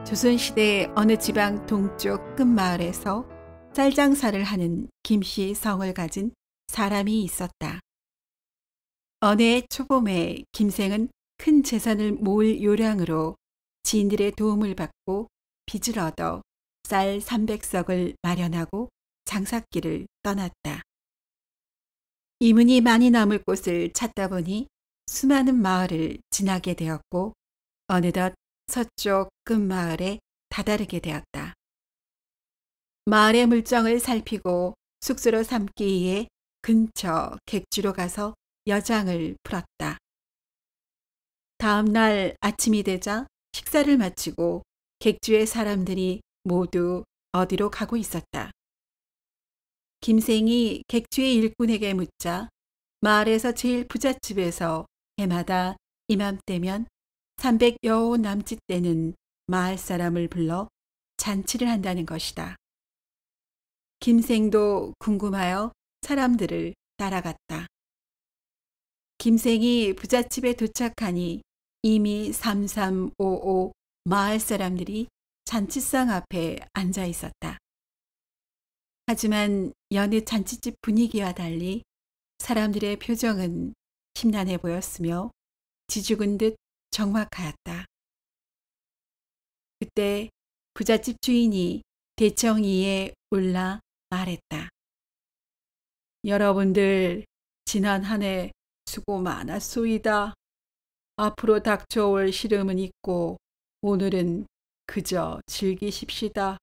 조선시대 어느 지방 동쪽 끝마을에서 쌀 장사를 하는 김씨 성을 가진 사람이 있었다. 어느 해 초봄에 김생은 큰 재산을 모을 요량으로 지인들의 도움을 받고 빚을 얻어 쌀 300석을 마련하고 장사길을 떠났다. 이문이 많이 남을 곳을 찾다 보니 수많은 마을을 지나게 되었고 어느덧 서쪽 끝마을에 다다르게 되었다. 마을의 물정을 살피고 숙소로 삼기 위해 근처 객주로 가서 여장을 풀었다. 다음 날 아침이 되자 식사를 마치고 객주의 사람들이 모두 어디로 가고 있었다. 김생이 객주의 일꾼에게 묻자 마을에서 제일 부잣집에서 해마다 이맘때면 300여 남짓 되는 마을 사람을 불러 잔치를 한다는 것이다. 김생도 궁금하여 사람들을 따라갔다. 김생이 부잣집에 도착하니 이미 3355 마을 사람들이 잔치상 앞에 앉아 있었다. 하지만 여느 잔치집 분위기와 달리 사람들의 표정은 심란해 보였으며 지죽은 듯 적막하였다. 그때 부잣집 주인이 대청이에 올라 말했다. 여러분들 지난 한 해 수고 많았소이다. 앞으로 닥쳐올 시름은 있고 오늘은 그저 즐기십시다.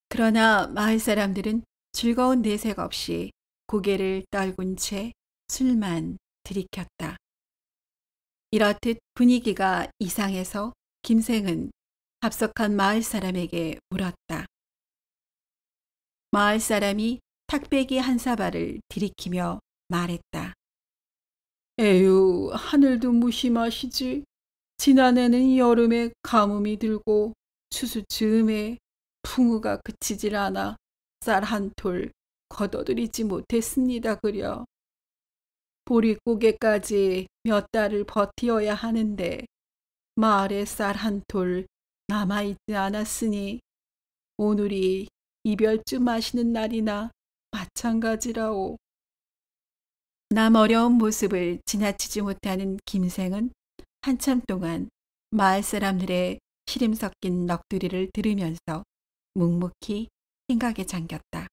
그러나 마을 사람들은 즐거운 내색 없이 고개를 떨군 채 술만 들이켰다. 이렇듯 분위기가 이상해서 김생은 합석한 마을 사람에게 물었다. 마을 사람이 탁배기 한 사발을 들이키며 말했다. 에휴, 하늘도 무심하시지. 지난해는 여름에 가뭄이 들고 추수 즈음에 풍우가 그치질 않아 쌀 한 톨 걷어들이지 못했습니다 그려. 보릿고개까지 몇 달을 버티어야 하는데 마을에 쌀 한 톨 남아있지 않았으니 오늘이 이별주 마시는 날이나 마찬가지라오. 남 어려운 모습을 지나치지 못하는 김생은 한참 동안 마을 사람들의 시름 섞인 넋두리를 들으면서 묵묵히 생각에 잠겼다.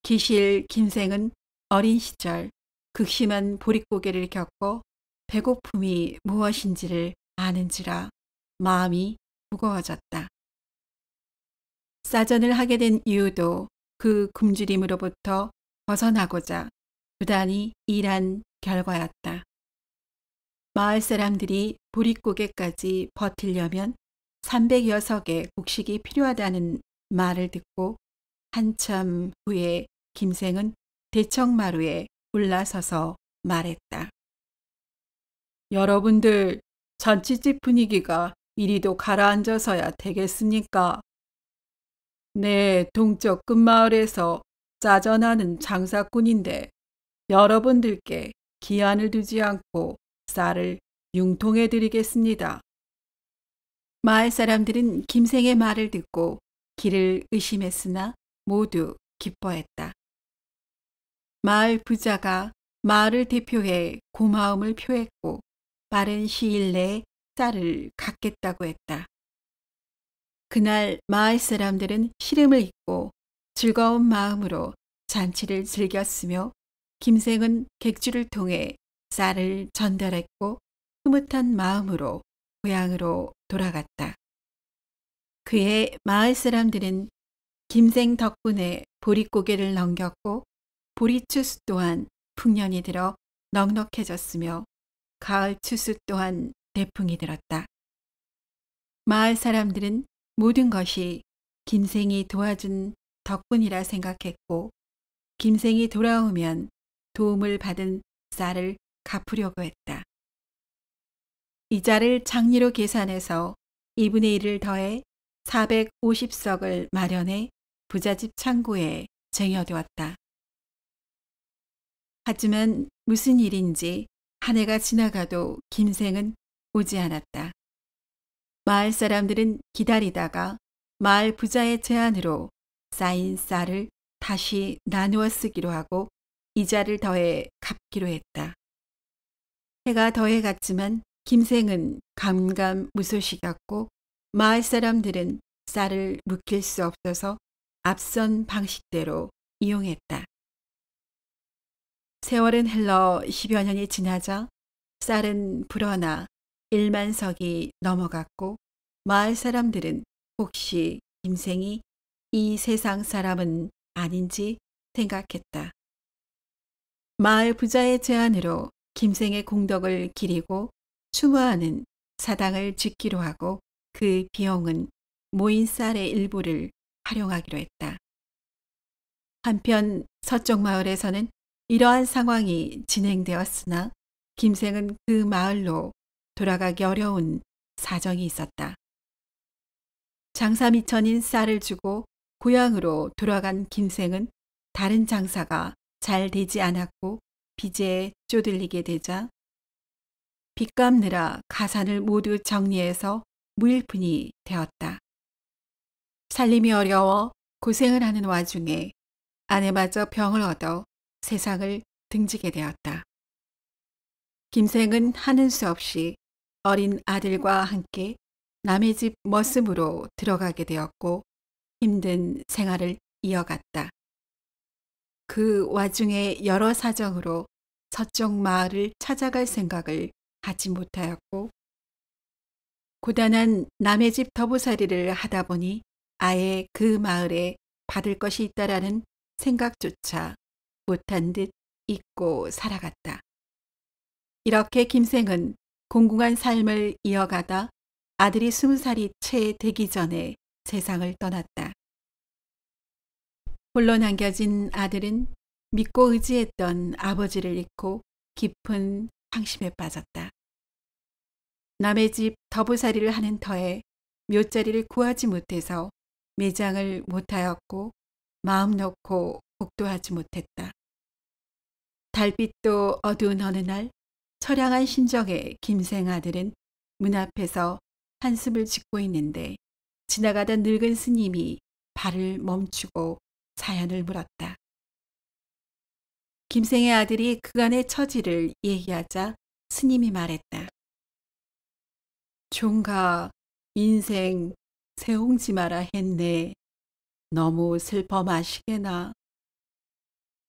기실 김생은 어린 시절 극심한 보릿고개를 겪고 배고픔이 무엇인지를 아는지라 마음이 무거워졌다. 싸전을 하게 된 이유도 그 굶주림으로부터 벗어나고자 부단히 일한 결과였다. 마을 사람들이 보릿고개까지 버티려면 300여석의 곡식이 필요하다는 말을 듣고 한참 후에 김생은 대청마루에 올라서서 말했다. 여러분들 잔치집 분위기가 이리도 가라앉아서야 되겠습니까? 네, 동쪽 끝마을에서 짜전하는 장사꾼인데 여러분들께 기한을 두지 않고 쌀을 융통해 드리겠습니다. 마을 사람들은 김생의 말을 듣고 길을 의심했으나 모두 기뻐했다. 마을 부자가 마을을 대표해 고마움을 표했고 빠른 시일 내에 쌀을 갚겠다고 했다. 그날 마을 사람들은 시름을 잊고 즐거운 마음으로 잔치를 즐겼으며 김생은 객주를 통해 쌀을 전달했고 흐뭇한 마음으로 고향으로 돌아갔다. 그해 마을 사람들은 김생 덕분에 보릿고개를 넘겼고 보릿추수 또한 풍년이 들어 넉넉해졌으며 가을 추수 또한 대풍이 들었다. 마을 사람들은 모든 것이 김생이 도와준 덕분이라 생각했고 김생이 돌아오면 도움을 받은 쌀을 갚으려고 했다. 이자를 장리로 계산해서 2분의 1을 더해 450석을 마련해 부잣집 창고에 쟁여두었다. 하지만 무슨 일인지 한 해가 지나가도 김생은 오지 않았다. 마을 사람들은 기다리다가 마을 부자의 제안으로 쌓인 쌀을 다시 나누어 쓰기로 하고 이자를 더해 갚기로 했다. 해가 더해 갔지만 김생은 감감무소식이었고 마을 사람들은 쌀을 묵힐 수 없어서 앞선 방식대로 이용했다. 세월은 흘러 10여 년이 지나자 쌀은 불어나 1만석이 넘어갔고 마을 사람들은 혹시 김생이 이 세상 사람은 아닌지 생각했다. 마을 부자의 제안으로 김생의 공덕을 기리고 추모하는 사당을 짓기로 하고 그 비용은 모인 쌀의 일부를 활용하기로 했다. 한편 서쪽 마을에서는 이러한 상황이 진행되었으나 김생은 그 마을로 돌아가기 어려운 사정이 있었다. 장사 미천인 쌀을 주고 고향으로 돌아간 김생은 다른 장사가 잘 되지 않았고 빚에 쪼들리게 되자 빚 갚느라 가산을 모두 정리해서 무일푼이 되었다. 살림이 어려워 고생을 하는 와중에 아내마저 병을 얻어 세상을 등지게 되었다. 김생은 하는 수 없이 어린 아들과 함께 남의 집 머슴으로 들어가게 되었고 힘든 생활을 이어갔다. 그 와중에 여러 사정으로 서쪽 마을을 찾아갈 생각을 하지 못하였고 고단한 남의 집 더부살이를 하다 보니 아예 그 마을에 받을 것이 있다라는 생각조차 못한 듯 잊고 살아갔다. 이렇게 김생은 공공한 삶을 이어가다 아들이 20살이 채 되기 전에 세상을 떠났다. 홀로 남겨진 아들은 믿고 의지했던 아버지를 잃고 깊은 상심에 빠졌다. 남의 집 더부살이를 하는 터에 묘자리를 구하지 못해서 매장을 못하였고 마음 놓고 복도하지 못했다. 달빛도 어두운 어느 날 처량한 심정의 김생 아들은 문 앞에서 한숨을 짓고 있는데 지나가던 늙은 스님이 발을 멈추고 사연을 물었다. 김생의 아들이 그간의 처지를 얘기하자 스님이 말했다. 종가 인생 세옹지 마라 했네. 너무 슬퍼 마시게나.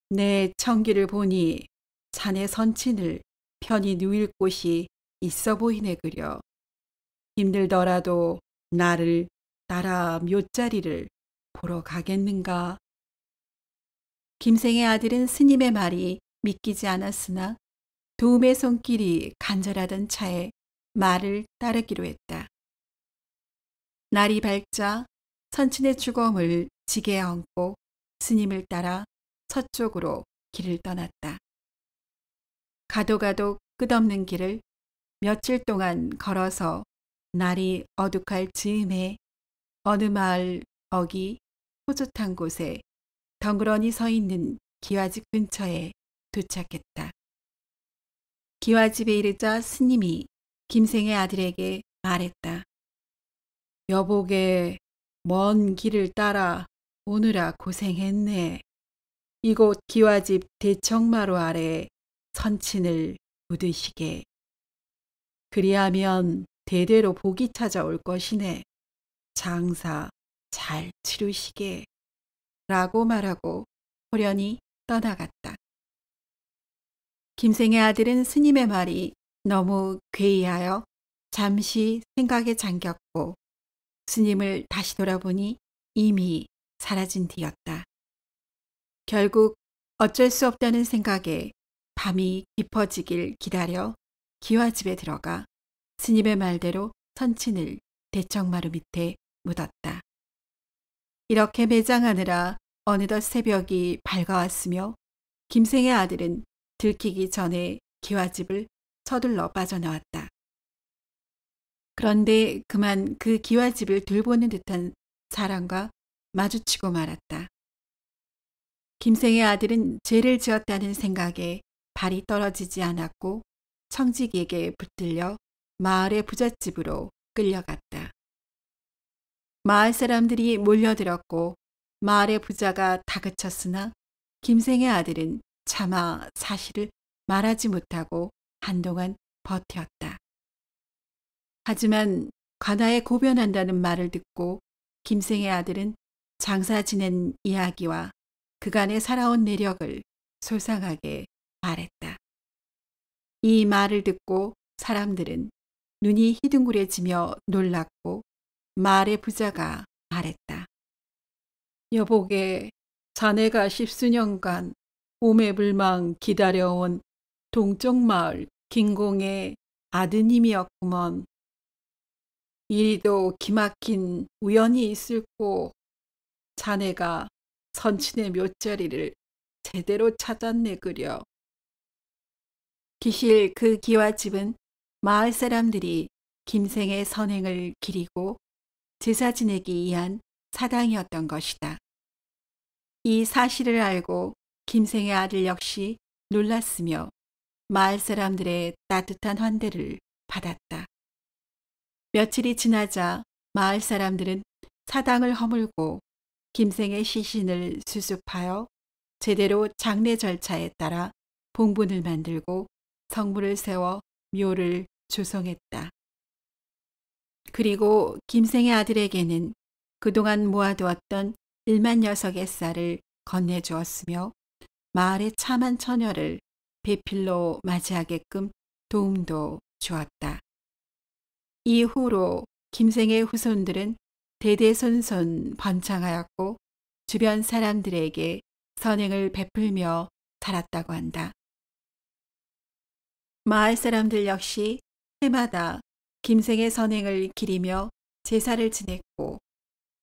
내 청기를 보니 자네 선친을 편히 누일 곳이 있어 보이네 그려. 힘들더라도 나를 따라 묘자리를 보러 가겠는가. 김생의 아들은 스님의 말이 믿기지 않았으나 도움의 손길이 간절하던 차에 말을 따르기로 했다. 날이 밝자 선친의 주검을 지게에 얹고 스님을 따라 서쪽으로 길을 떠났다. 가도 가도 끝없는 길을 며칠 동안 걸어서 날이 어둑할 즈음에 어느 마을 어기 호젓한 곳에 덩그러니 서 있는 기와집 근처에 도착했다. 기와집에 이르자 스님이 김생의 아들에게 말했다. 여보게 먼 길을 따라 오느라 고생했네. 이곳 기와집 대청마루 아래 선친을 묻으시게. 그리하면 대대로 복이 찾아올 것이네. 장사 잘 치르시게. 라고 말하고 호련히 떠나갔다. 김생의 아들은 스님의 말이 너무 괴이하여 잠시 생각에 잠겼고 스님을 다시 돌아보니 이미 사라진 뒤였다. 결국 어쩔 수 없다는 생각에 밤이 깊어지길 기다려 기와집에 들어가 스님의 말대로 선친을 대청마루 밑에 묻었다. 이렇게 매장하느라 어느덧 새벽이 밝아왔으며 김생의 아들은 들키기 전에 기와집을 서둘러 빠져나왔다. 그런데 그만 그 기와집을 들보는 듯한 사람과 마주치고 말았다. 김생의 아들은 죄를 지었다는 생각에 발이 떨어지지 않았고 청직에게 붙들려 마을의 부잣집으로 끌려갔다. 마을 사람들이 몰려들었고 마을의 부자가 다그쳤으나 김생의 아들은 차마 사실을 말하지 못하고 한동안 버텼다. 하지만 관아에 고변한다는 말을 듣고 김생의 아들은 장사 지낸 이야기와 그간에 살아온 내력을 소상하게 말했다. 이 말을 듣고 사람들은 눈이 희둥그레지며 놀랐고 마을의 부자가 말했다. 여보게, 자네가 십수년간 오매불망 기다려온 동쪽 마을 김공의 아드님이었구먼. 이리도 기막힌 우연이 있을꼬. 자네가 선친의 묘자리를 제대로 찾았네 그려. 기실 그 기와집은 마을 사람들이 김생의 선행을 기리고 제사 지내기 위한 사당이었던 것이다. 이 사실을 알고 김생의 아들 역시 놀랐으며 마을 사람들의 따뜻한 환대를 받았다. 며칠이 지나자 마을 사람들은 사당을 허물고 김생의 시신을 수습하여 제대로 장례 절차에 따라 봉분을 만들고 성물을 세워 묘를 조성했다. 그리고 김생의 아들에게는 그동안 모아두었던 1만 녀석의 쌀을 건네주었으며 마을의 참한 처녀를 배필로 맞이하게끔 도움도 주었다. 이후로 김생의 후손들은 대대손손 번창하였고 주변 사람들에게 선행을 베풀며 살았다고 한다. 마을 사람들 역시 해마다 김생의 선행을 기리며 제사를 지냈고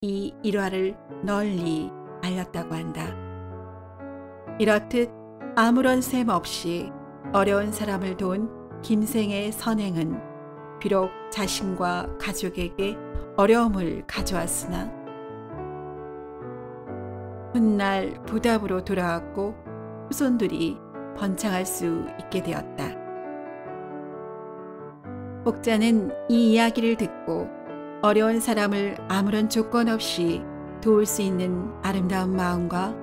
이 일화를 널리 알렸다고 한다. 이렇듯 아무런 셈 없이 어려운 사람을 도운 김생의 선행은 비록 자신과 가족에게 어려움을 가져왔으나 훗날 보답으로 돌아왔고 후손들이 번창할 수 있게 되었다. 복자는 이 이야기를 듣고 어려운 사람을 아무런 조건 없이 도울 수 있는 아름다운 마음과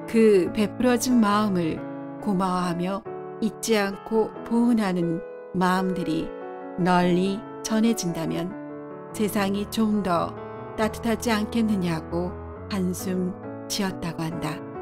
그 베풀어준 마음을 고마워하며 잊지 않고 보은하는 마음들이 널리 전해진다면 세상이 좀 더 따뜻하지 않겠느냐고 한숨 지었다고 한다.